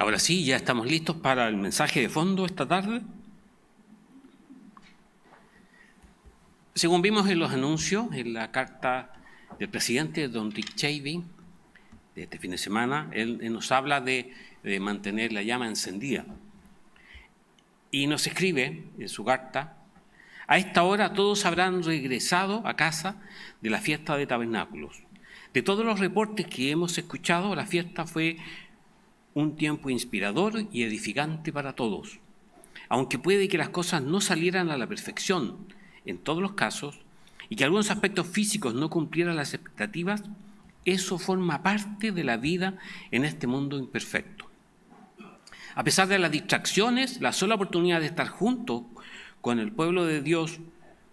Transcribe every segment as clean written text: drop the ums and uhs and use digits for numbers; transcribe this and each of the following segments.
Ahora sí, ya estamos listos para el mensaje de fondo esta tarde. Según vimos en los anuncios, en la carta del presidente don Dick Cheney de este fin de semana, él nos habla de mantener la llama encendida. Y nos escribe en su carta: a esta hora todos habrán regresado a casa de la fiesta de tabernáculos. De todos los reportes que hemos escuchado, la fiesta fue un tiempo inspirador y edificante para todos. Aunque puede que las cosas no salieran a la perfección en todos los casos y que algunos aspectos físicos no cumplieran las expectativas, eso forma parte de la vida en este mundo imperfecto. A pesar de las distracciones, la sola oportunidad de estar juntos con el pueblo de Dios,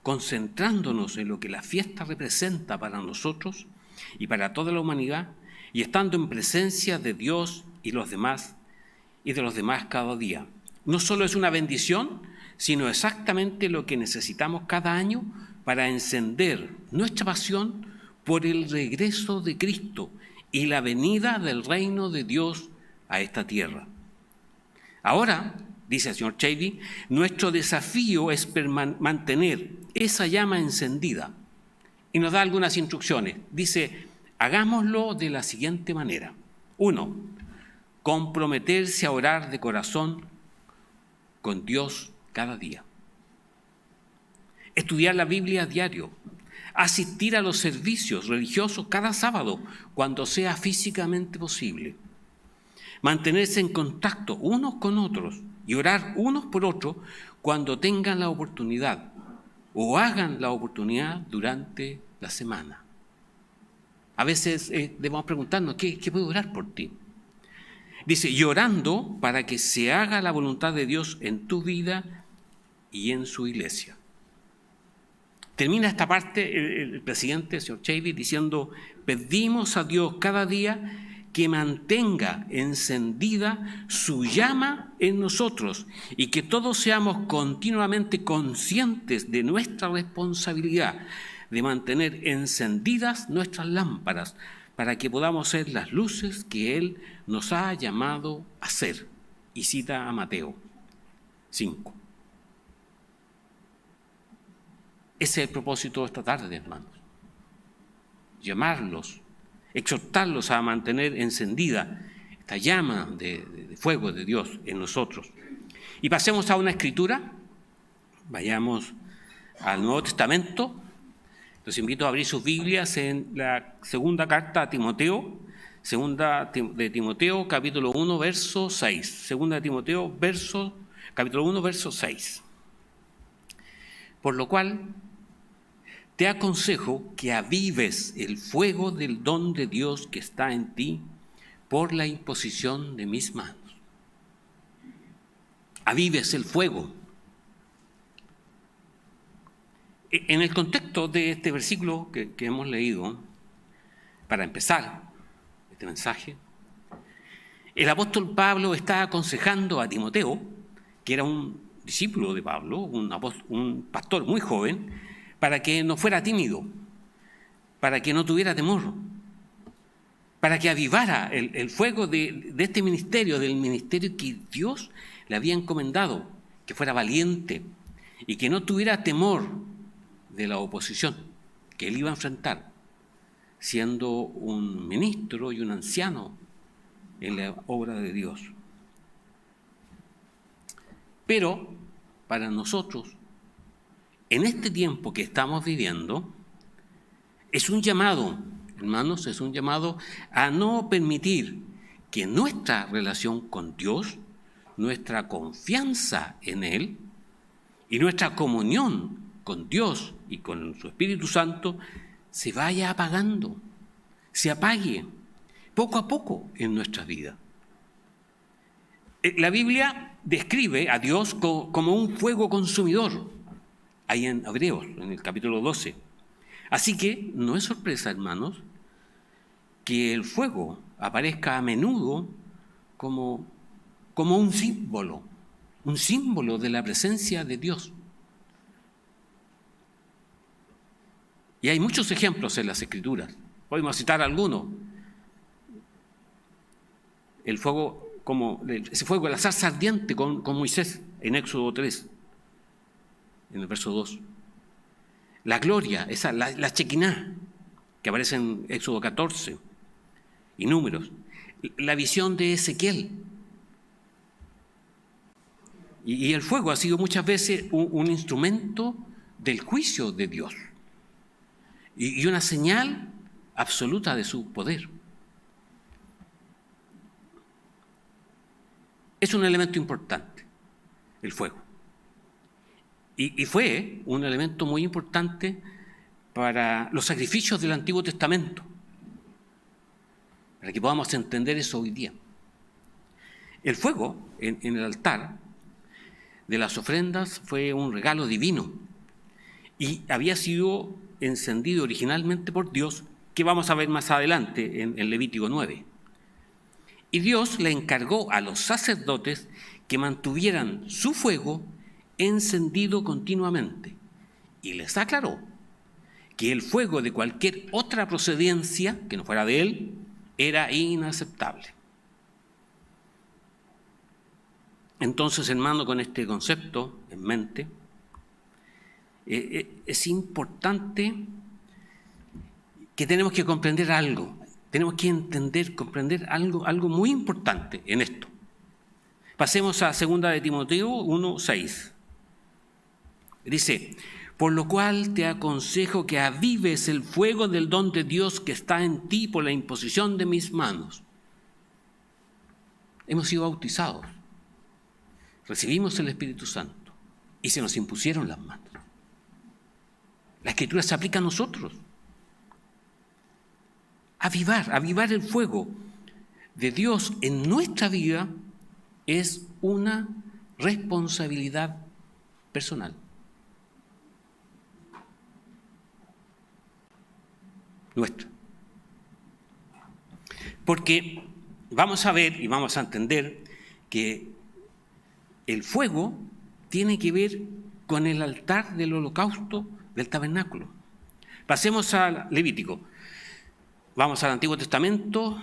concentrándonos en lo que la fiesta representa para nosotros y para toda la humanidad, y estando en presencia de Dios y de los demás cada día, no solo es una bendición, sino exactamente lo que necesitamos cada año para encender nuestra pasión por el regreso de Cristo y la venida del reino de Dios a esta tierra. Ahora, dice el señor Cheney, nuestro desafío es mantener esa llama encendida. Y nos da algunas instrucciones. Dice: hagámoslo de la siguiente manera. 1. Comprometerse a orar de corazón con Dios cada día. Estudiar la Biblia a diario. Asistir a los servicios religiosos cada sábado cuando sea físicamente posible. Mantenerse en contacto unos con otros y orar unos por otros cuando tengan la oportunidad o hagan la oportunidad durante la semana. A veces debemos preguntarnos, ¿qué puedo orar por ti? Dice, y orando para que se haga la voluntad de Dios en tu vida y en su iglesia. Termina esta parte el presidente, el señor Cheney, diciendo: pedimos a Dios cada día que mantenga encendida su llama en nosotros y que todos seamos continuamente conscientes de nuestra responsabilidad de mantener encendidas nuestras lámparas para que podamos ser las luces que Él nos ha llamado a ser. Y cita a Mateo 5. Ese es el propósito de esta tarde, hermanos. Llamarlos, exhortarlos a mantener encendida esta llama de fuego de Dios en nosotros. Y pasemos a una escritura. Vayamos al Nuevo Testamento. Los invito a abrir sus Biblias en la segunda carta a Timoteo, segunda de Timoteo, capítulo 1, verso 6. Segunda de Timoteo, capítulo 1, verso 6. Por lo cual te aconsejo que avives el fuego del don de Dios que está en ti por la imposición de mis manos. Avives el fuego. En el contexto de este versículo que hemos leído, para empezar este mensaje, el apóstol Pablo está aconsejando a Timoteo, que era un discípulo de Pablo, un pastor muy joven, para que no fuera tímido, para que no tuviera temor, para que avivara el fuego de este ministerio, del ministerio que Dios le había encomendado, que fuera valiente y que no tuviera temor de la oposición que él iba a enfrentar, siendo un ministro y un anciano en la obra de Dios. Pero para nosotros, en este tiempo que estamos viviendo, es un llamado, hermanos, es un llamado a no permitir que nuestra relación con Dios, nuestra confianza en Él y nuestra comunión con Dios y con su Espíritu Santo se vaya apagando, se apague poco a poco en nuestra vida. La Biblia describe a Dios como un fuego consumidor, ahí en Hebreos, en el capítulo 12. Así que no es sorpresa, hermanos, que el fuego aparezca a menudo como un símbolo de la presencia de Dios. Y hay muchos ejemplos en las Escrituras. Podemos citar algunos. El fuego como ese fuego de la zarza ardiente con Moisés en Éxodo 3, en el verso 2. La gloria, la Shekinah, que aparece en Éxodo 14 y Números. La visión de Ezequiel. Y el fuego ha sido muchas veces un instrumento del juicio de Dios y una señal absoluta de su poder. Es un elemento importante, el fuego. Y fue un elemento muy importante para los sacrificios del Antiguo Testamento, para que podamos entender eso hoy día. El fuego en el altar de las ofrendas fue un regalo divino y había sido encendido originalmente por Dios, que vamos a ver más adelante en Levítico 9. Y Dios le encargó a los sacerdotes que mantuvieran su fuego encendido continuamente. Y les aclaró que el fuego de cualquier otra procedencia, que no fuera de él, era inaceptable. Entonces, hermano, con este concepto en mente, es importante que tenemos que comprender algo. Tenemos que comprender algo muy importante en esto. Pasemos a 2 de Timoteo 1:6. Dice: por lo cual te aconsejo que avives el fuego del don de Dios que está en ti por la imposición de mis manos. Hemos sido bautizados, recibimos el Espíritu Santo y se nos impusieron las manos. La Escritura se aplica a nosotros. Avivar el fuego de Dios en nuestra vida es una responsabilidad personal. Nuestra. Porque vamos a ver y vamos a entender que el fuego tiene que ver con el altar del holocausto del tabernáculo. Pasemos a Levítico. Vamos al Antiguo Testamento,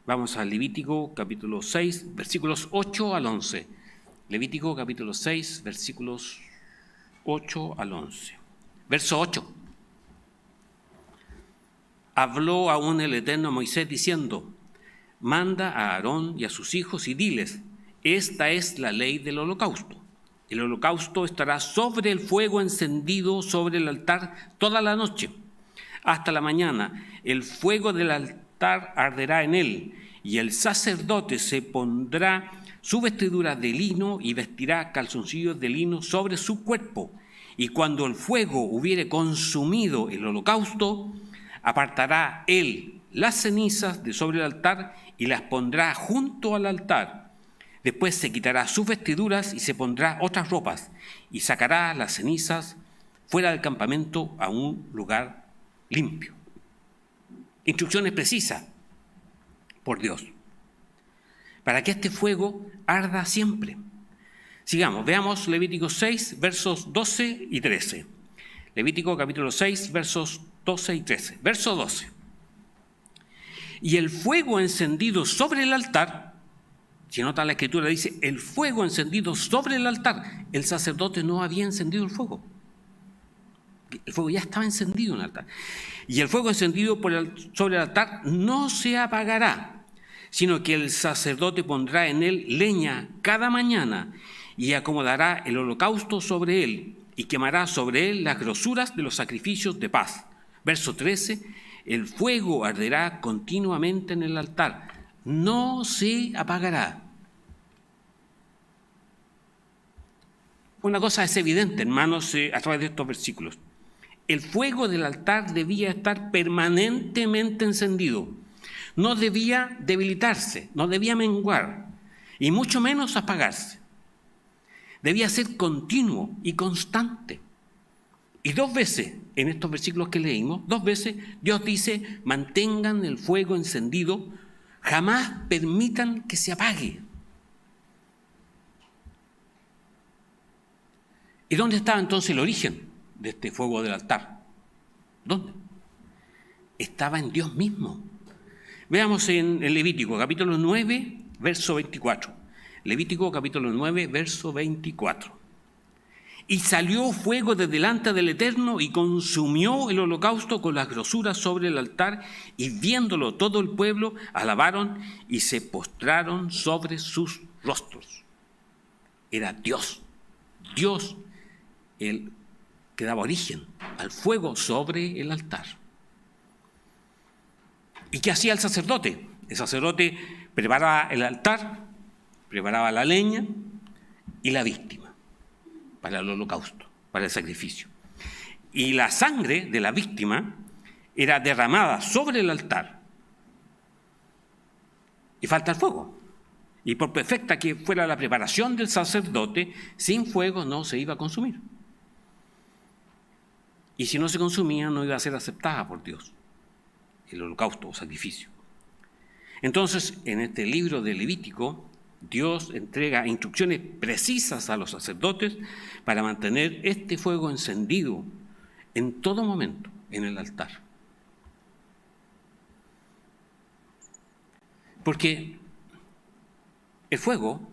vamos al Levítico capítulo 6, versículos 8 al 11. Levítico capítulo 6, versículos 8 al 11. Verso 8. Habló aún el Eterno a Moisés diciendo: manda a Aarón y a sus hijos y diles: esta es la ley del holocausto. El holocausto estará sobre el fuego encendido sobre el altar toda la noche. Hasta la mañana el fuego del altar arderá en él, y el sacerdote se pondrá su vestidura de lino y vestirá calzoncillos de lino sobre su cuerpo. Y cuando el fuego hubiere consumido el holocausto, apartará él las cenizas de sobre el altar y las pondrá junto al altar. Después se quitará sus vestiduras y se pondrá otras ropas y sacará las cenizas fuera del campamento a un lugar limpio. Instrucciones precisas por Dios para que este fuego arda siempre. Sigamos, veamos Levítico 6, versos 12 y 13. Levítico capítulo 6, versos 12 y 13. Verso 12. Y el fuego encendido sobre el altar, si nota la Escritura dice, el fuego encendido sobre el altar, el sacerdote no había encendido el fuego. El fuego ya estaba encendido en el altar. Y el fuego encendido sobre el altar no se apagará, sino que el sacerdote pondrá en él leña cada mañana y acomodará el holocausto sobre él y quemará sobre él las grosuras de los sacrificios de paz. Verso 13, el fuego arderá continuamente en el altar, no se apagará. Una cosa es evidente, hermanos, a través de estos versículos. El fuego del altar debía estar permanentemente encendido. No debía debilitarse, no debía menguar, y mucho menos apagarse. Debía ser continuo y constante. Y 2 veces, en estos versículos que leímos, 2 veces Dios dice: mantengan el fuego encendido, jamás permitan que se apague. ¿Y dónde estaba entonces el origen de este fuego del altar? ¿Dónde? Estaba en Dios mismo. Veamos en el Levítico, capítulo 9 verso 24. Levítico capítulo 9, verso 24. Y salió fuego de delante del Eterno y consumió el holocausto con las grosuras sobre el altar, y viéndolo todo el pueblo alabaron y se postraron sobre sus rostros. Era Dios el que daba origen al fuego sobre el altar. ¿Y qué hacía el sacerdote? El sacerdote preparaba el altar, preparaba la leña y la víctima para el holocausto, para el sacrificio. Y la sangre de la víctima era derramada sobre el altar. Y falta el fuego. Y por perfecta que fuera la preparación del sacerdote, sin fuego no se iba a consumir. Y si no se consumía, no iba a ser aceptada por Dios el holocausto o sacrificio. Entonces, en este libro de Levítico, Dios entrega instrucciones precisas a los sacerdotes para mantener este fuego encendido en todo momento en el altar. Porque el fuego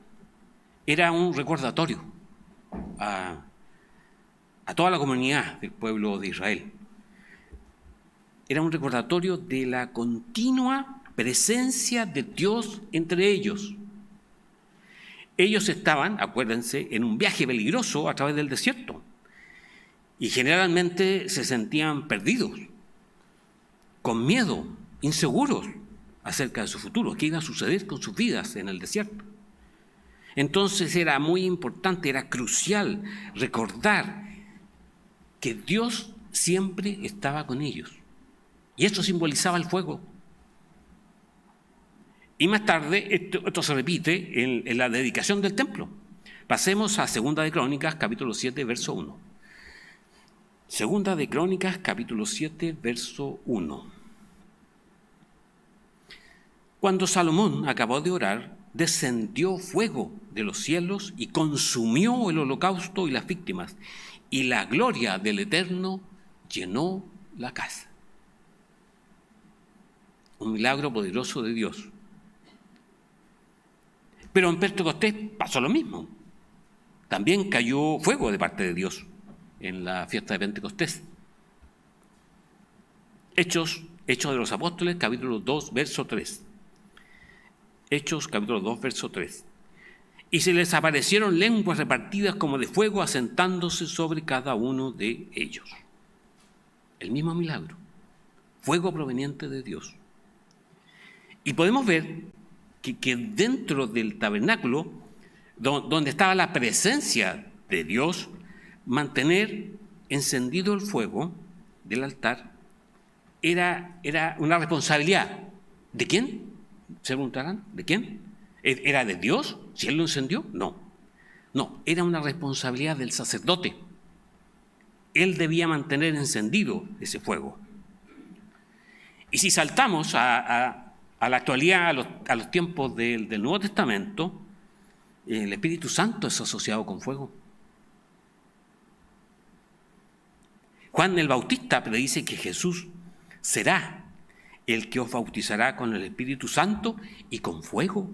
era un recordatorio a toda la comunidad del pueblo de Israel. Era un recordatorio de la continua presencia de Dios entre ellos. Ellos estaban, acuérdense, en un viaje peligroso a través del desierto y generalmente se sentían perdidos, con miedo, inseguros acerca de su futuro, qué iba a suceder con sus vidas en el desierto. Entonces era muy importante, era crucial recordar que Dios siempre estaba con ellos. Y esto simbolizaba el fuego. Y más tarde esto se repite en la dedicación del templo. Pasemos a Segunda de Crónicas, capítulo 7, verso 1. Segunda de Crónicas, capítulo 7, verso 1. Cuando Salomón acabó de orar, descendió fuego de los cielos y consumió el holocausto y las víctimas, y la gloria del Eterno llenó la casa. Un milagro poderoso de Dios. Pero en Pentecostés pasó lo mismo. También cayó fuego de parte de Dios en la fiesta de Pentecostés. Hechos de los Apóstoles, capítulo 2, verso 3. Hechos, capítulo 2, verso 3. Y se les aparecieron lenguas repartidas como de fuego, asentándose sobre cada uno de ellos. El mismo milagro. Fuego proveniente de Dios. Y podemos ver que dentro del tabernáculo, donde estaba la presencia de Dios, mantener encendido el fuego del altar era una responsabilidad. ¿De quién? ¿Se preguntarán? ¿De quién? ¿Era de Dios? ¿Si Él lo encendió? No, era una responsabilidad del sacerdote. Él debía mantener encendido ese fuego. Y si saltamos a la actualidad, a los tiempos del Nuevo Testamento, el Espíritu Santo es asociado con fuego. Juan el Bautista predice que Jesús será el que os bautizará con el Espíritu Santo y con fuego.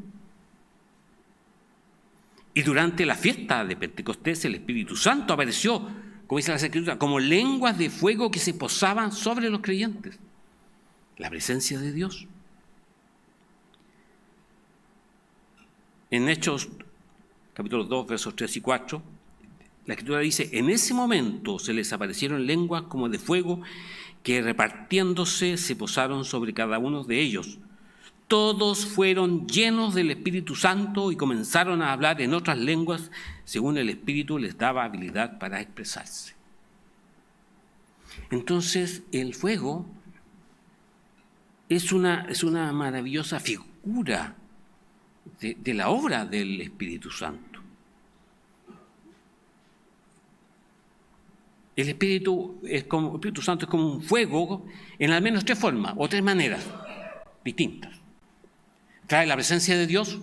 Y durante la fiesta de Pentecostés el Espíritu Santo apareció, como dice la Escritura, como lenguas de fuego que se posaban sobre los creyentes. La presencia de Dios. En Hechos, capítulo 2, versos 3 y 4, la Escritura dice, en ese momento se les aparecieron lenguas como de fuego que repartiéndose se posaron sobre cada uno de ellos. Todos fueron llenos del Espíritu Santo y comenzaron a hablar en otras lenguas según el Espíritu les daba habilidad para expresarse. Entonces, el fuego es una maravillosa figura de la obra del Espíritu Santo. El Espíritu Santo es como un fuego en al menos 3 formas o 3 maneras distintas. Trae la presencia de Dios,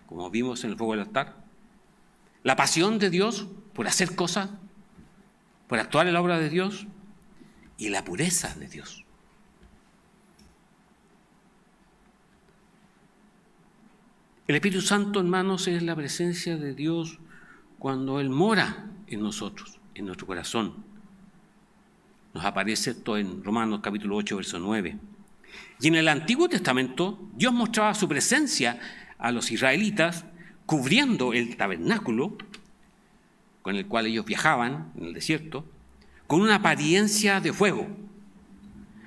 como vimos en el fuego del altar, la pasión de Dios por hacer cosas, por actuar en la obra de Dios, y la pureza de Dios. El Espíritu Santo, hermanos, es la presencia de Dios cuando Él mora en nosotros, en nuestro corazón. Nos aparece esto en Romanos capítulo 8, verso 9. Y en el Antiguo Testamento, Dios mostraba su presencia a los israelitas cubriendo el tabernáculo con el cual ellos viajaban en el desierto, con una apariencia de fuego.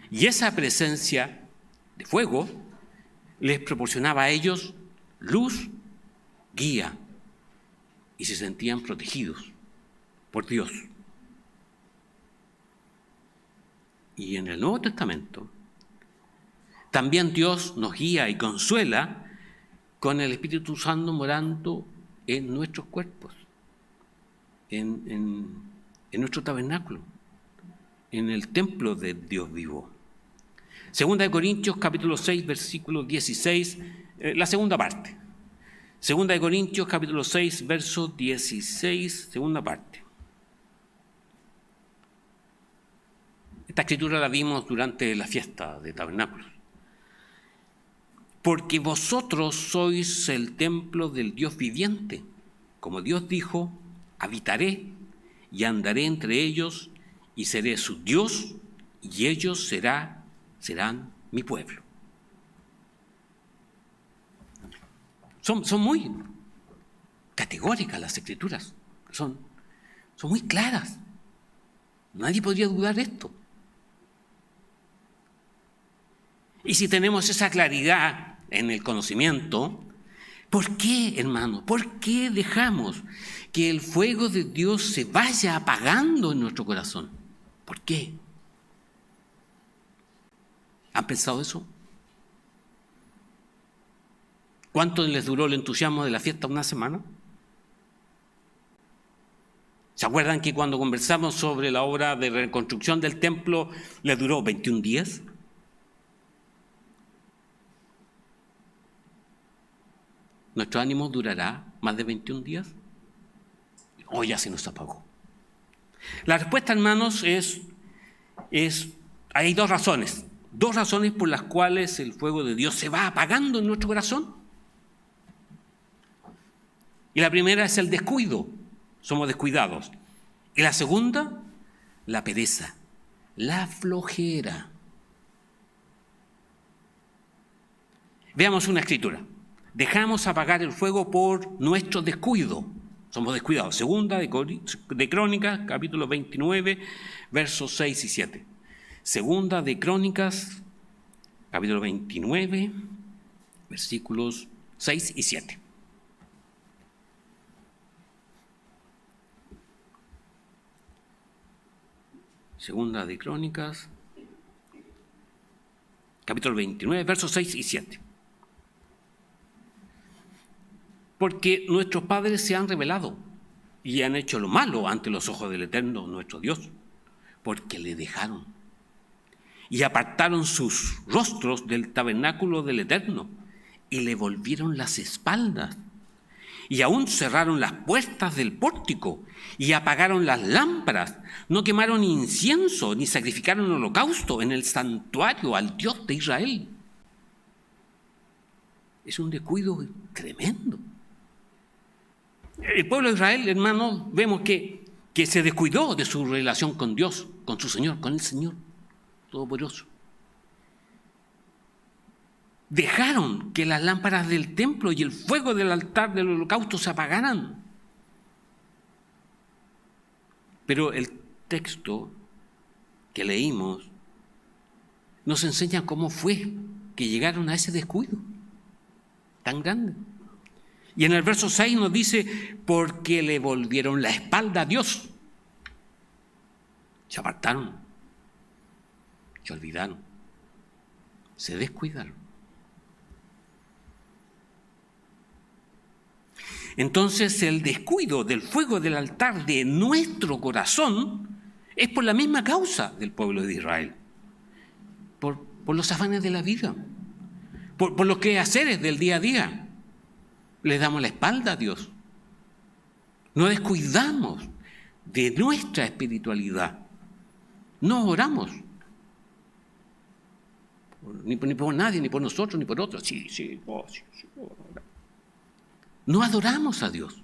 Y esa presencia de fuego les proporcionaba a ellos luz, guía, y se sentían protegidos por Dios. Y en el Nuevo Testamento, también Dios nos guía y consuela con el Espíritu Santo morando en nuestros cuerpos, en nuestro tabernáculo, en el templo de Dios vivo. Segunda de Corintios, capítulo 6, versículo 16, la segunda parte. Segunda de Corintios, capítulo 6, verso 16, segunda parte. Esta escritura la vimos durante la fiesta de tabernáculos. Porque vosotros sois el templo del Dios viviente. Como Dios dijo, habitaré y andaré entre ellos y seré su Dios y ellos serán mi pueblo. Son muy categóricas las escrituras, son muy claras. Nadie podría dudar de esto. Y si tenemos esa claridad en el conocimiento, ¿por qué, hermano? ¿Por qué dejamos que el fuego de Dios se vaya apagando en nuestro corazón? ¿Por qué? ¿Han pensado eso? ¿Cuánto les duró el entusiasmo de la fiesta? ¿Una semana? ¿Se acuerdan que cuando conversamos sobre la obra de reconstrucción del templo les duró 21 días? ¿Nuestro ánimo durará más de 21 días? ¿O ya se nos apagó? La respuesta, hermanos, hay dos razones por las cuales el fuego de Dios se va apagando en nuestro corazón. Y la primera es el descuido, somos descuidados. Y la segunda, la pereza, la flojera. Veamos una escritura. Dejamos apagar el fuego por nuestro descuido. Somos descuidados. Segunda de Crónicas, capítulo 29, versos 6 y 7. Segunda de Crónicas, capítulo 29, versículos 6 y 7. Segunda de Crónicas, capítulo 29, versos 6 y 7. Porque nuestros padres se han rebelado y han hecho lo malo ante los ojos del Eterno, nuestro Dios, porque le dejaron y apartaron sus rostros del tabernáculo del Eterno y le volvieron las espaldas y aún cerraron las puertas del pórtico y apagaron las lámparas, no quemaron incienso ni sacrificaron holocausto en el santuario al Dios de Israel. Es un descuido tremendo. El pueblo de Israel, hermanos, vemos que se descuidó de su relación con Dios, con su Señor, con el Señor Todopoderoso. Dejaron que las lámparas del templo y el fuego del altar del holocausto se apagaran. Pero el texto que leímos nos enseña cómo fue que llegaron a ese descuido tan grande. Y en el verso 6 nos dice, porque le volvieron la espalda a Dios. Se apartaron, se olvidaron, se descuidaron. Entonces el descuido del fuego del altar de nuestro corazón es por la misma causa del pueblo de Israel. Por los afanes de la vida, por los quehaceres del día a día. Le damos la espalda a Dios. No descuidamos de nuestra espiritualidad. No oramos. Ni por nadie, ni por nosotros, ni por otros. Sí. No adoramos a Dios.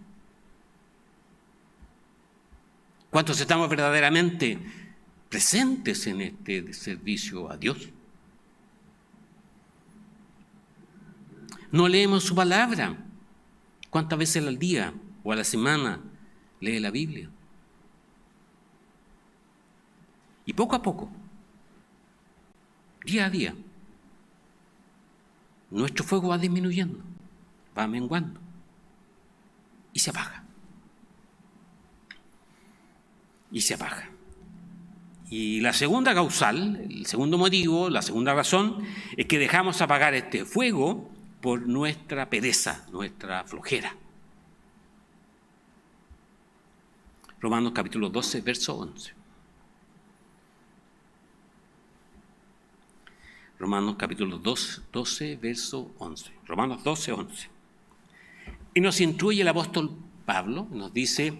¿Cuántos estamos verdaderamente presentes en este servicio a Dios? No leemos su palabra. ¿Cuántas veces al día o a la semana lee la Biblia? Y poco a poco, día a día, nuestro fuego va disminuyendo, va menguando y se apaga. Y se apaga. Y la segunda causal, el segundo motivo, la segunda razón, es que dejamos apagar este fuego por nuestra pereza, nuestra flojera. Romanos capítulo 12, verso 11. Romanos capítulo 12, verso 11. Romanos 12, 11. Y nos instruye el apóstol Pablo, nos dice: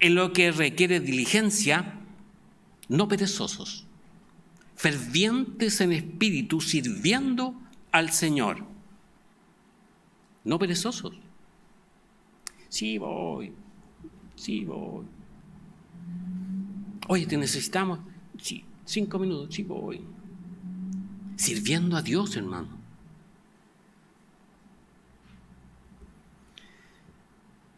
en lo que requiere diligencia, no perezosos, fervientes en espíritu, sirviendo al Señor. No perezosos. Sí voy. Oye, ¿te necesitamos? Sí, 5 minutos, sí voy. Sirviendo a Dios, hermano.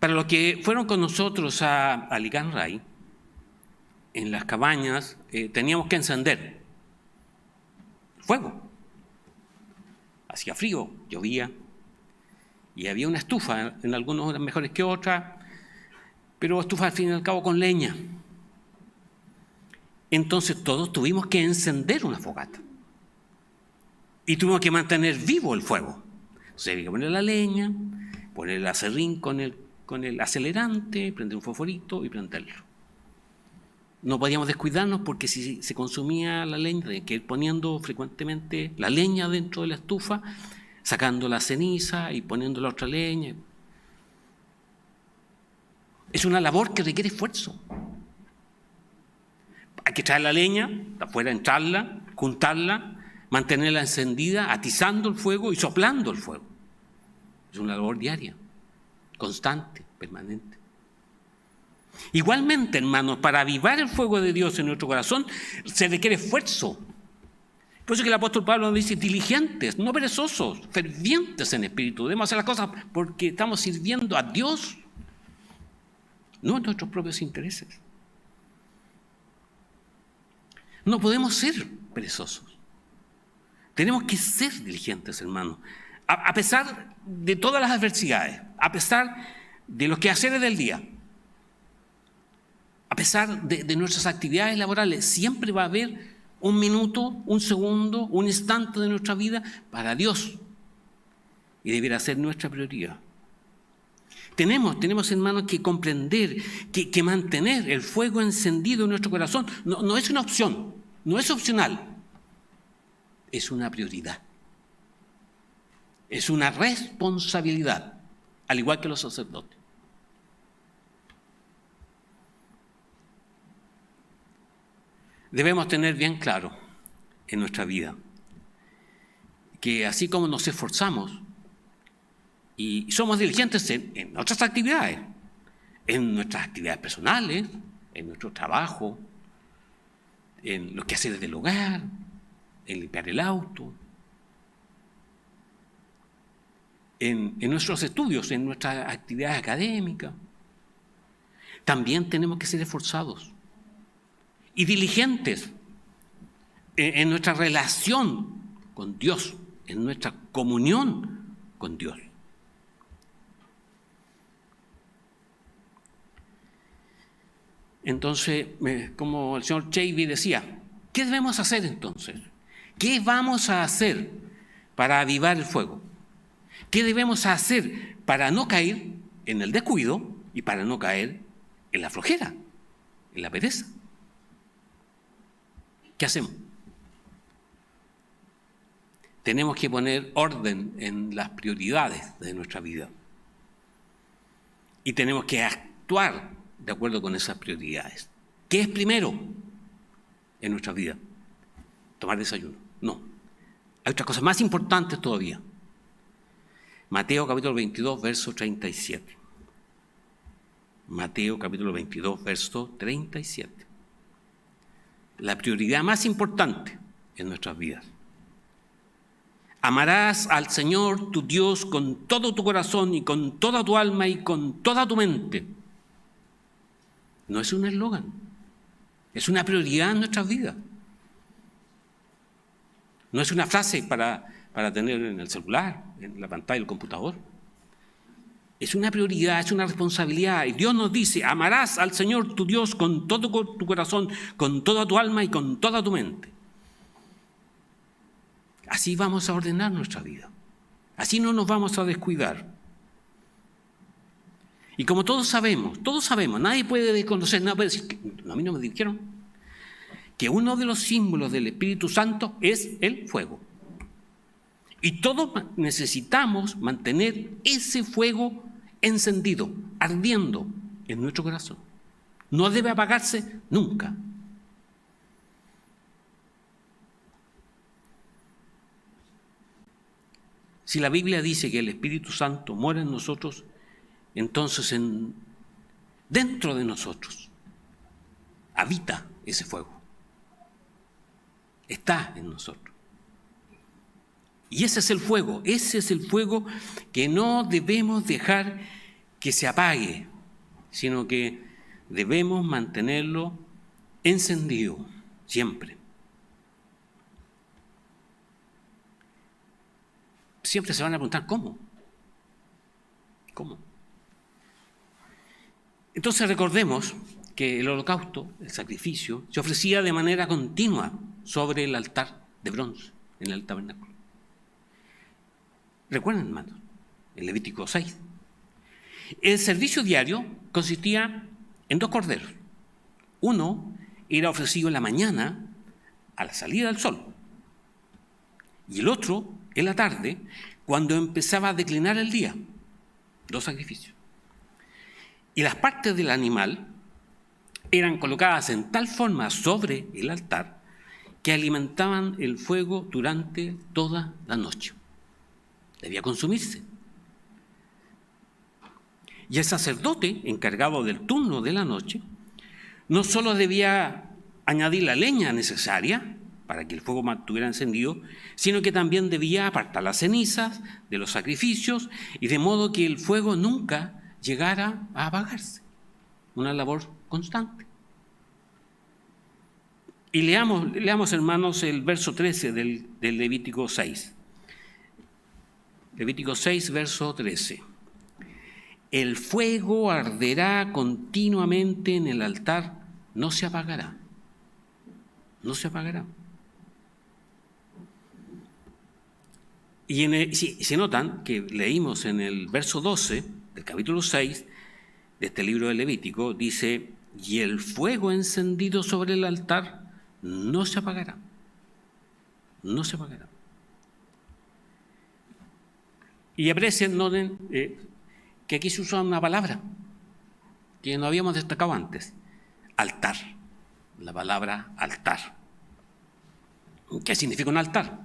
Para los que fueron con nosotros a Licanray, en las cabañas teníamos que encender fuego. Hacía frío, llovía, y había una estufa, en algunas horas mejores que otras, pero estufa al fin y al cabo con leña. Entonces todos tuvimos que encender una fogata. Y tuvimos que mantener vivo el fuego. Entonces había que poner la leña, poner el aserrín con el acelerante, prender un fosforito y prenderlo. No podíamos descuidarnos porque si se consumía la leña, tenía que ir poniendo frecuentemente la leña dentro de la estufa, sacando la ceniza y poniendo la otra leña. Es una labor que requiere esfuerzo. Hay que traer la leña de afuera, entrarla, juntarla, mantenerla encendida, atizando el fuego y soplando el fuego. Es una labor diaria, constante, permanente. Igualmente, hermanos, para avivar el fuego de Dios en nuestro corazón se requiere esfuerzo. Por eso que el apóstol Pablo nos dice: diligentes, no perezosos, fervientes en espíritu. Debemos hacer las cosas porque estamos sirviendo a Dios, no a nuestros propios intereses. No podemos ser perezosos. Tenemos que ser diligentes, hermanos. A pesar de todas las adversidades, a pesar de los quehaceres del día, a pesar de nuestras actividades laborales, siempre va a haber un minuto, un segundo, un instante de nuestra vida para Dios. Y debiera ser nuestra prioridad. Tenemos, hermanos, que comprender que mantener el fuego encendido en nuestro corazón no es una opción, no es opcional. Es una prioridad. Es una responsabilidad, al igual que los sacerdotes. Debemos tener bien claro en nuestra vida que así como nos esforzamos y somos diligentes en nuestras actividades, en nuestras actividades personales, en nuestro trabajo, en los quehaceres del hogar, en limpiar el auto, en nuestros estudios, en nuestras actividades académicas, también tenemos que ser esforzados y diligentes en nuestra relación con Dios, en nuestra comunión con Dios. Entonces, como el señor Chavey decía, ¿qué debemos hacer entonces? ¿Qué vamos a hacer para avivar el fuego? ¿Qué debemos hacer para no caer en el descuido y para no caer en la flojera, en la pereza? ¿Qué hacemos? Tenemos que poner orden en las prioridades de nuestra vida. Y tenemos que actuar de acuerdo con esas prioridades. ¿Qué es primero en nuestra vida? ¿Tomar desayuno? No. Hay otras cosas más importantes todavía. Mateo capítulo 22, verso 37. Mateo capítulo 22, verso 37. La prioridad más importante en nuestras vidas. Amarás al Señor tu Dios con todo tu corazón y con toda tu alma y con toda tu mente. No es un eslogan, es una prioridad en nuestras vidas. No es una frase para tener en el celular, en la pantalla del computador. Es una prioridad, es una responsabilidad. Y Dios nos dice, amarás al Señor tu Dios con todo tu corazón, con toda tu alma y con toda tu mente. Así vamos a ordenar nuestra vida. Así no nos vamos a descuidar. Y como todos sabemos, nadie puede desconocer, nadie puede decir, que a mí no me dijeron, que uno de los símbolos del Espíritu Santo es el fuego. Y todos necesitamos mantener ese fuego encendido, ardiendo en nuestro corazón. No debe apagarse nunca. Si la Biblia dice que el Espíritu Santo mora en nosotros, entonces dentro de nosotros habita ese fuego. Está en nosotros. Y ese es el fuego que no debemos dejar que se apague, sino que debemos mantenerlo encendido siempre. Siempre se van a preguntar, ¿cómo? ¿Cómo? Entonces recordemos que el holocausto, el sacrificio, se ofrecía de manera continua sobre el altar de bronce en el tabernáculo. Recuerden, hermanos, en Levítico 6. El servicio diario consistía en 2 corderos. Uno era ofrecido en la mañana a la salida del sol y el otro en la tarde cuando empezaba a declinar el día. 2 sacrificios. Y las partes del animal eran colocadas en tal forma sobre el altar que alimentaban el fuego durante toda la noche. Debía consumirse. Y el sacerdote, encargado del turno de la noche, no solo debía añadir la leña necesaria para que el fuego mantuviera encendido, sino que también debía apartar las cenizas de los sacrificios y de modo que el fuego nunca llegara a apagarse. Una labor constante. Y leamos, hermanos, el verso 13 del Levítico 6. Levítico 6, verso 13. El fuego arderá continuamente en el altar, no se apagará. No se apagará. Y si notan que leímos en el verso 12 del capítulo 6 de este libro de Levítico, dice, y el fuego encendido sobre el altar no se apagará. No se apagará. Y aprecien, noten que aquí se usa una palabra que no habíamos destacado antes. Altar. La palabra altar. ¿Qué significa un altar?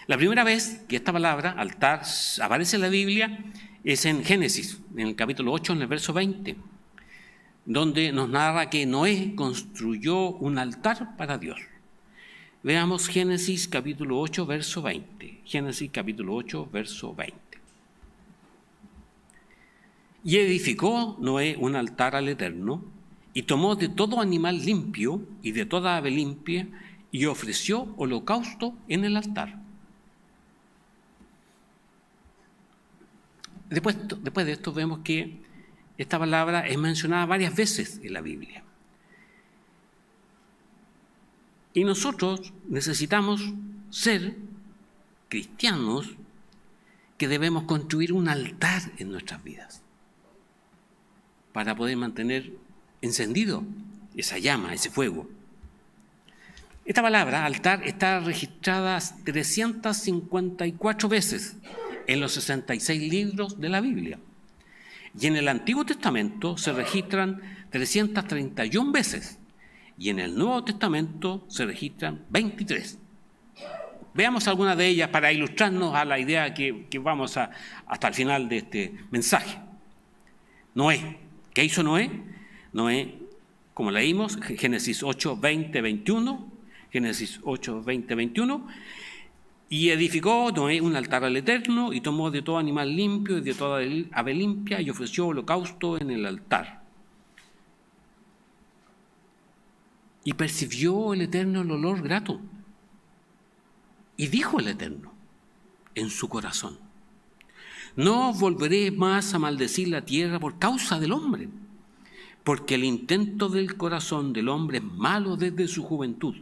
La primera vez que esta palabra, altar, aparece en la Biblia es en Génesis, en el capítulo 8, en el verso 20, donde nos narra que Noé construyó un altar para Dios. Veamos Génesis capítulo 8, verso 20. Génesis capítulo 8, verso 20. Y edificó Noé un altar al Eterno, y tomó de todo animal limpio y de toda ave limpia, y ofreció holocausto en el altar. Después de esto vemos que esta palabra es mencionada varias veces en la Biblia. Y nosotros necesitamos ser cristianos que debemos construir un altar en nuestras vidas para poder mantener encendido esa llama, ese fuego. Esta palabra, altar, está registrada 354 veces en los 66 libros de la Biblia. Y en el Antiguo Testamento se registran 331 veces. Y en el Nuevo Testamento se registran 23. Veamos algunas de ellas para ilustrarnos a la idea que vamos hasta el final de este mensaje. Noé. ¿Qué hizo Noé? Noé, como leímos, Génesis 8, 20, 21. Génesis 8, 20, 21. Y edificó Noé un altar al Eterno, y tomó de todo animal limpio y de toda ave limpia, y ofreció holocausto en el altar. Y percibió el Eterno el olor grato. Y dijo el Eterno en su corazón: no volveré más a maldecir la tierra por causa del hombre, porque el intento del corazón del hombre es malo desde su juventud,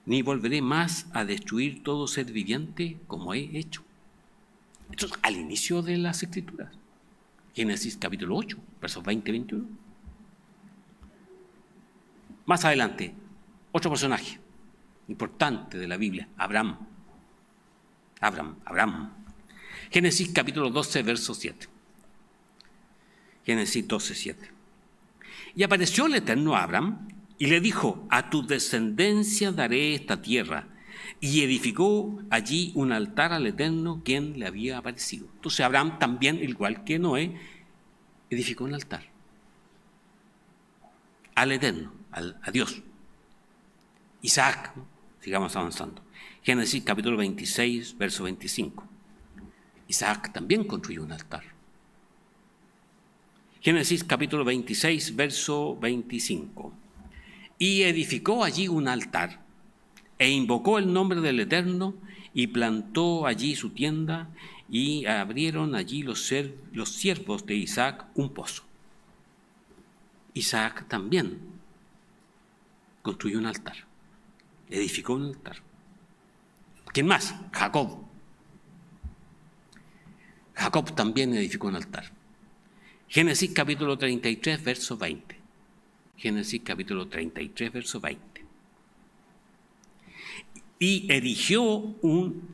ni volveré más a destruir todo ser viviente como he hecho. Esto es al inicio de las Escrituras. Génesis capítulo 8, versos 20 y 21. Más adelante, otro personaje importante de la Biblia, Abraham. Génesis capítulo 12, verso 7. Génesis 12, 7. Y apareció el Eterno a Abraham y le dijo: a tu descendencia daré esta tierra. Y edificó allí un altar al Eterno, quien le había aparecido. Entonces Abraham también, igual que Noé, edificó un altar al Eterno, a Dios. Isaac, sigamos avanzando. Génesis capítulo 26, verso 25. Isaac también construyó un altar. Génesis capítulo 26, verso 25. Y edificó allí un altar, e invocó el nombre del Eterno, y plantó allí su tienda, y abrieron allí los siervos de Isaac un pozo. Isaac también construyó un altar, edificó un altar. ¿Quién más? Jacob. Jacob también edificó un altar. Génesis capítulo 33, verso 20. Génesis capítulo 33, verso 20. Y erigió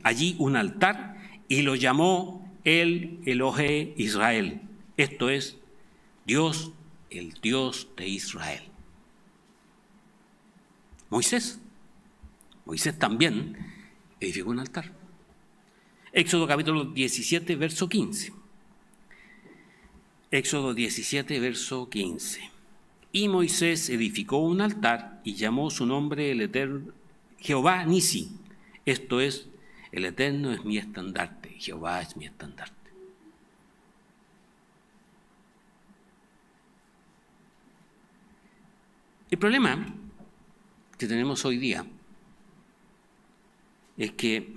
allí un altar y lo llamó el Elohe Israel. Esto es, Dios, el Dios de Israel. Moisés también edificó un altar. Éxodo capítulo 17, verso 15. Éxodo 17, verso 15. Y Moisés edificó un altar y llamó su nombre el Eterno, Jehová Nisi. Esto es, el Eterno es mi estandarte, Jehová es mi estandarte. El problema que tenemos hoy día es que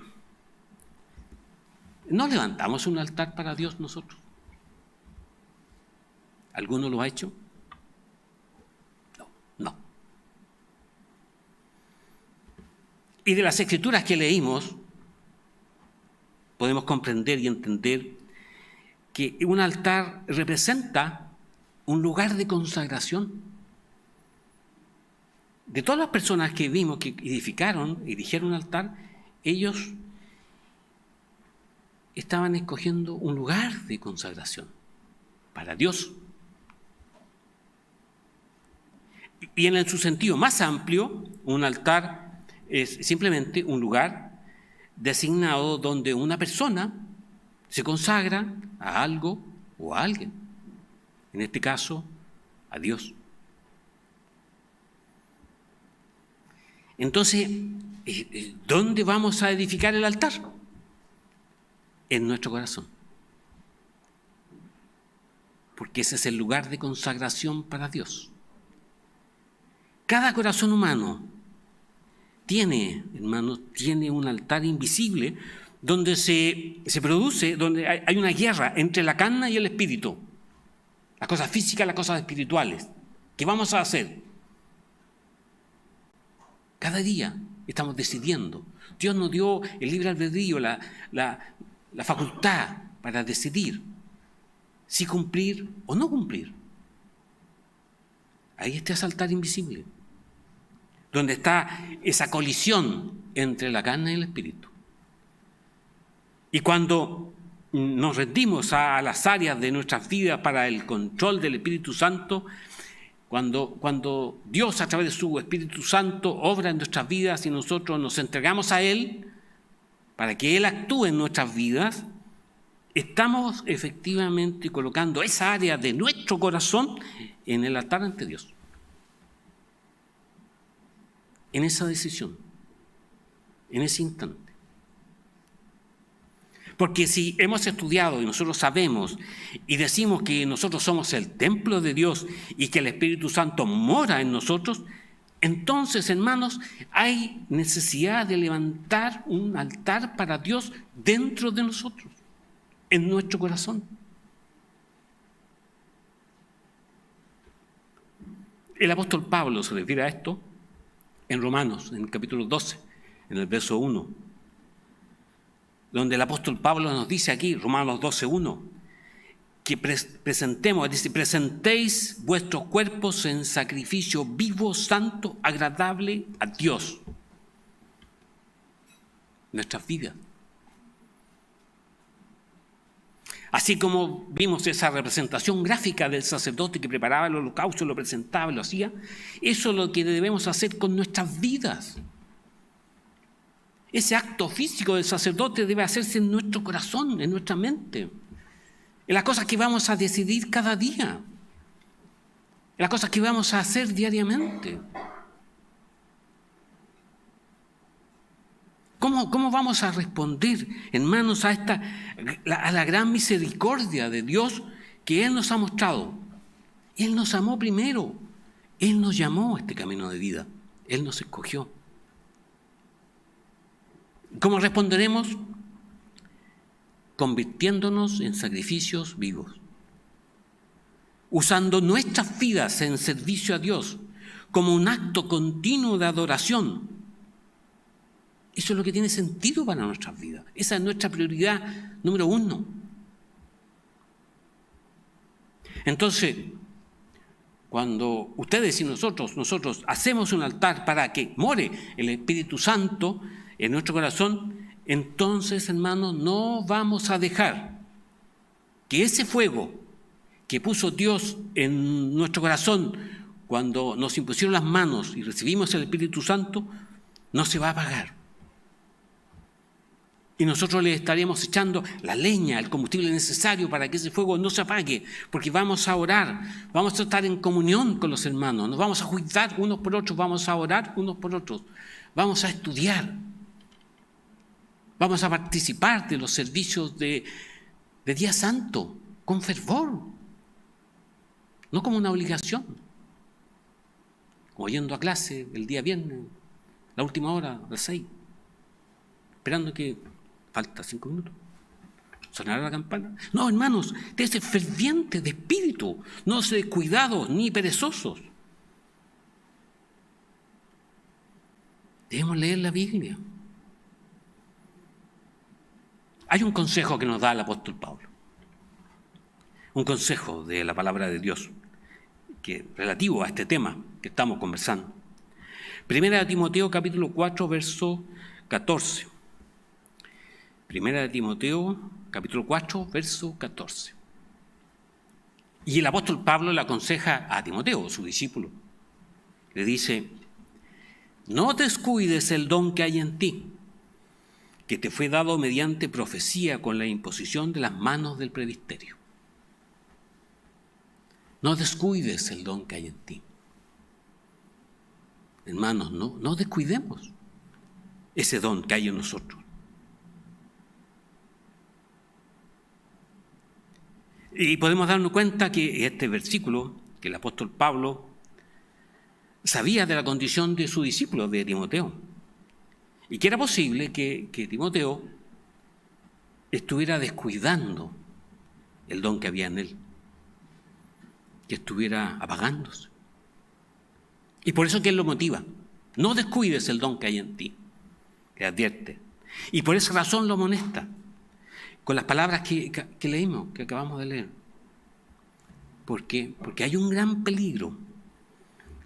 no levantamos un altar para Dios nosotros. ¿Alguno lo ha hecho? No. Y de las Escrituras que leímos, podemos comprender y entender que un altar representa un lugar de consagración. De todas las personas que vimos que erigieron un altar, ellos estaban escogiendo un lugar de consagración para Dios. Y en su sentido más amplio, un altar es simplemente un lugar designado donde una persona se consagra a algo o a alguien. En este caso, a Dios. Entonces, ¿dónde vamos a edificar el altar? En nuestro corazón. Porque ese es el lugar de consagración para Dios. Cada corazón humano tiene un altar invisible donde se produce, donde hay una guerra entre la carne y el espíritu. Las cosas físicas, las cosas espirituales. ¿Qué vamos a hacer? Cada día estamos decidiendo. Dios nos dio el libre albedrío, la facultad para decidir si cumplir o no cumplir. Ahí está ese altar invisible, donde está esa colisión entre la carne y el espíritu. Y cuando nos rendimos a las áreas de nuestras vidas para el control del Espíritu Santo, cuando Dios a través de su Espíritu Santo obra en nuestras vidas y nosotros nos entregamos a Él, para que Él actúe en nuestras vidas, estamos efectivamente colocando esa área de nuestro corazón en el altar ante Dios. En esa decisión, en ese instante. Porque si hemos estudiado y nosotros sabemos y decimos que nosotros somos el templo de Dios y que el Espíritu Santo mora en nosotros, entonces, hermanos, hay necesidad de levantar un altar para Dios dentro de nosotros, en nuestro corazón. El apóstol Pablo se refiere a esto en Romanos, en el capítulo 12, en el verso 1, donde el apóstol Pablo nos dice aquí, Romanos 12, 1, que presentéis vuestros cuerpos en sacrificio vivo, santo, agradable a Dios. Nuestras vidas. Así como vimos esa representación gráfica del sacerdote que preparaba el holocausto, lo presentaba, lo hacía, eso es lo que debemos hacer con nuestras vidas. Ese acto físico del sacerdote debe hacerse en nuestro corazón, en nuestra mente, en las cosas que vamos a decidir cada día, en las cosas que vamos a hacer diariamente. ¿Cómo vamos a responder, hermanos, a la gran misericordia de Dios que Él nos ha mostrado? Él nos amó primero, Él nos llamó a este camino de vida, Él nos escogió. ¿Cómo responderemos? Convirtiéndonos en sacrificios vivos, usando nuestras vidas en servicio a Dios como un acto continuo de adoración. Eso es lo que tiene sentido para nuestras vidas. Esa es nuestra prioridad número 1. Entonces, cuando ustedes y nosotros hacemos un altar para que more el Espíritu Santo en nuestro corazón, entonces, hermanos, no vamos a dejar que ese fuego que puso Dios en nuestro corazón cuando nos impusieron las manos y recibimos el Espíritu Santo, no se va a apagar. Y nosotros le estaremos echando la leña, el combustible necesario para que ese fuego no se apague, porque vamos a orar, vamos a estar en comunión con los hermanos, nos vamos a cuidar unos por otros, vamos a orar unos por otros, vamos a estudiar, vamos a participar de los servicios de Día Santo con fervor, no como una obligación, como yendo a clase el día viernes, la última hora, a las 6, esperando que falta 5 minutos. ¿Sonará la campana? No, hermanos, debe ser ferviente de espíritu, no ser descuidados ni perezosos. Debemos leer la Biblia. Hay un consejo que nos da el apóstol Pablo. Un consejo de la palabra de Dios que relativo a este tema que estamos conversando. Primera de Timoteo, capítulo 4, verso 14. Primera de Timoteo, capítulo 4, verso 14. Y el apóstol Pablo le aconseja a Timoteo, su discípulo. Le dice, no descuides el don que hay en ti, que te fue dado mediante profecía con la imposición de las manos del presbiterio. No descuides el don que hay en ti. Hermanos, no descuidemos ese don que hay en nosotros. Y podemos darnos cuenta que este versículo, que el apóstol Pablo sabía de la condición de su discípulo, de Timoteo, y que era posible que Timoteo estuviera descuidando el don que había en él, que estuviera apagándose. Y por eso que él lo motiva. No descuides el don que hay en ti, le advierte. Y por esa razón lo amonesta con las palabras que leímos, que acabamos de leer. ¿Por qué? Porque hay un gran peligro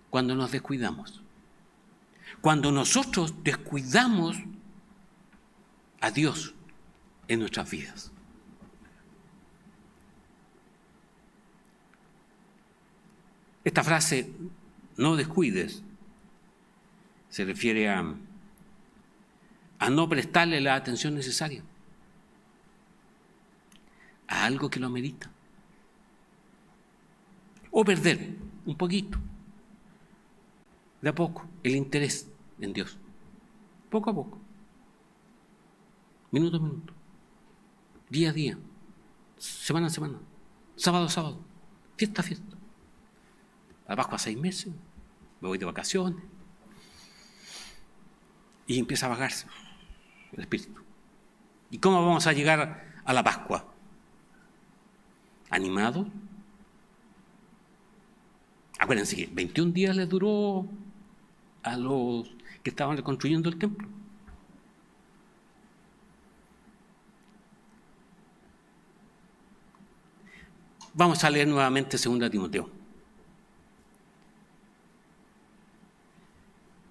cuando nos descuidamos. Cuando nosotros descuidamos a Dios en nuestras vidas. Esta frase, no descuides, se refiere a a no prestarle la atención necesaria a algo que lo amerita, o perder un poquito, de a poco, el interés en Dios, poco a poco, minuto a minuto, día a día, semana a semana, sábado a sábado, fiesta a fiesta. A la Pascua 6 meses, me voy de vacaciones y empieza a vagarse el espíritu. ¿Y cómo vamos a llegar a la Pascua? ¿Animados? Acuérdense que 21 días les duró a los que estaban reconstruyendo el templo. Vamos a leer nuevamente 2 Timoteo,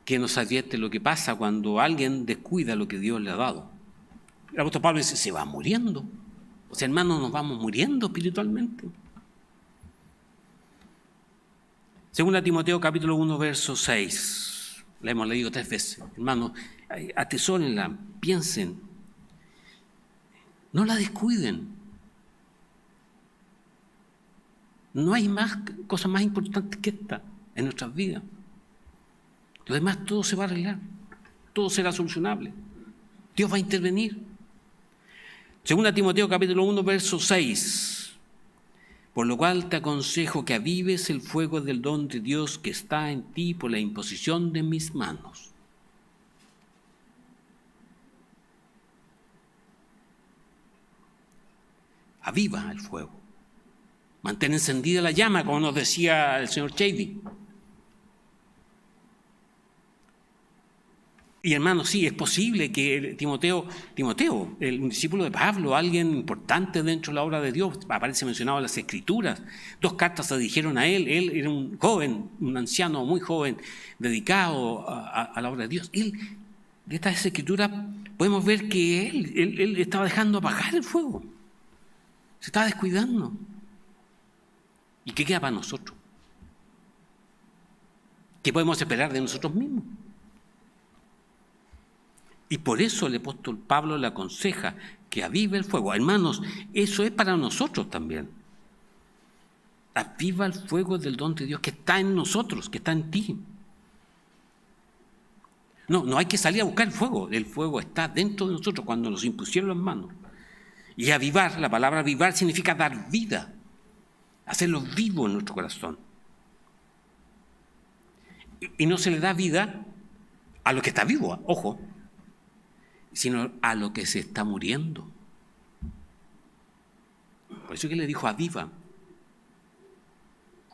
que nos advierte lo que pasa cuando alguien descuida lo que Dios le ha dado. El apóstol Pablo dice, se va muriendo. O sea, hermanos, nos vamos muriendo espiritualmente. 2 Timoteo capítulo 1, verso 6. La hemos leído 3 veces. Hermanos, atesórenla, piensen. No la descuiden. No hay cosa más importante que esta en nuestras vidas. Lo demás todo se va a arreglar, todo será solucionable. Dios va a intervenir. 2 Timoteo capítulo 1, verso 6. Por lo cual te aconsejo que avives el fuego del don de Dios que está en ti por la imposición de mis manos. Aviva el fuego. Mantén encendida la llama, como nos decía el señor Chevy. Y hermanos, sí, es posible que Timoteo, el discípulo de Pablo, alguien importante dentro de la obra de Dios, aparece mencionado en las Escrituras. 2 cartas se dirigieron a él era un joven, un anciano muy joven, dedicado a la obra de Dios. De estas Escrituras podemos ver que él estaba dejando apagar el fuego, se estaba descuidando. ¿Y qué queda para nosotros? ¿Qué podemos esperar de nosotros mismos? Y por eso el apóstol Pablo le aconseja que avive el fuego. Hermanos, eso es para nosotros también. Aviva el fuego del don de Dios que está en nosotros, que está en ti. No hay que salir a buscar el fuego está dentro de nosotros cuando nos impusieron las manos. Y avivar, la palabra avivar significa dar vida, hacerlo vivo en nuestro corazón. Y no se le da vida a lo que está vivo, ojo, sino a lo que se está muriendo. Por eso que le dijo aviva,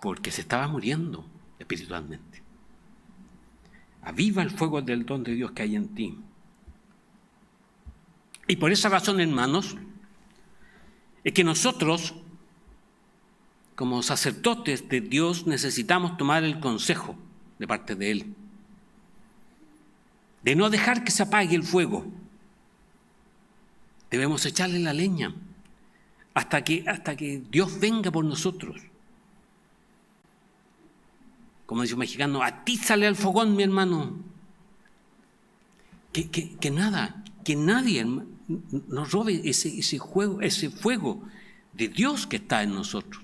porque se estaba muriendo espiritualmente. Aviva el fuego del don de Dios que hay en ti. Y por esa razón, hermanos, es que nosotros, como sacerdotes de Dios, necesitamos tomar el consejo de parte de Él, de no dejar que se apague el fuego. Debemos echarle la leña hasta que Dios venga por nosotros. Como dice un mexicano, atízale al fogón, mi hermano. Que nadie nos robe ese fuego de Dios que está en nosotros.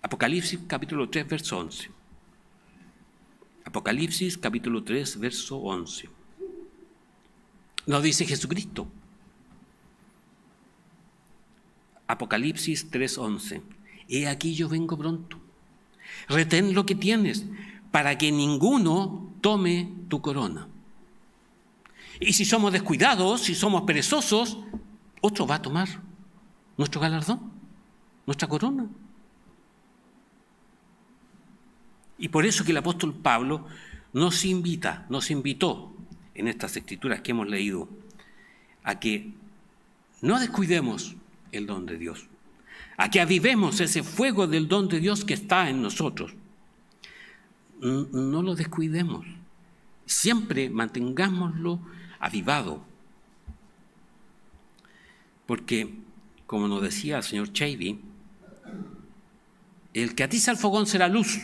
Apocalipsis capítulo 3, verso 11. Apocalipsis capítulo 3, verso 11. Nos dice Jesucristo. Apocalipsis 3, 11. He aquí yo vengo pronto. Retén lo que tienes para que ninguno tome tu corona. Y si somos descuidados, si somos perezosos, otro va a tomar nuestro galardón, nuestra corona. Y por eso que el apóstol Pablo nos invitó en estas escrituras que hemos leído a que no descuidemos el don de Dios, a que avivemos ese fuego del don de Dios que está en nosotros. No lo descuidemos, siempre mantengámoslo avivado, porque, como nos decía el señor Chevy, el que atiza el fogón será luz,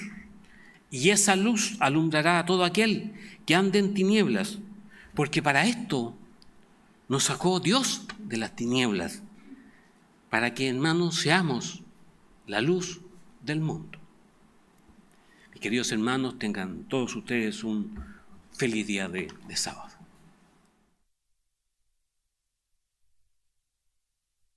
Y esa luz alumbrará a todo aquel que ande en tinieblas, porque para esto nos sacó Dios de las tinieblas, para que hermanos seamos la luz del mundo. Mis queridos hermanos, tengan todos ustedes un feliz día de sábado.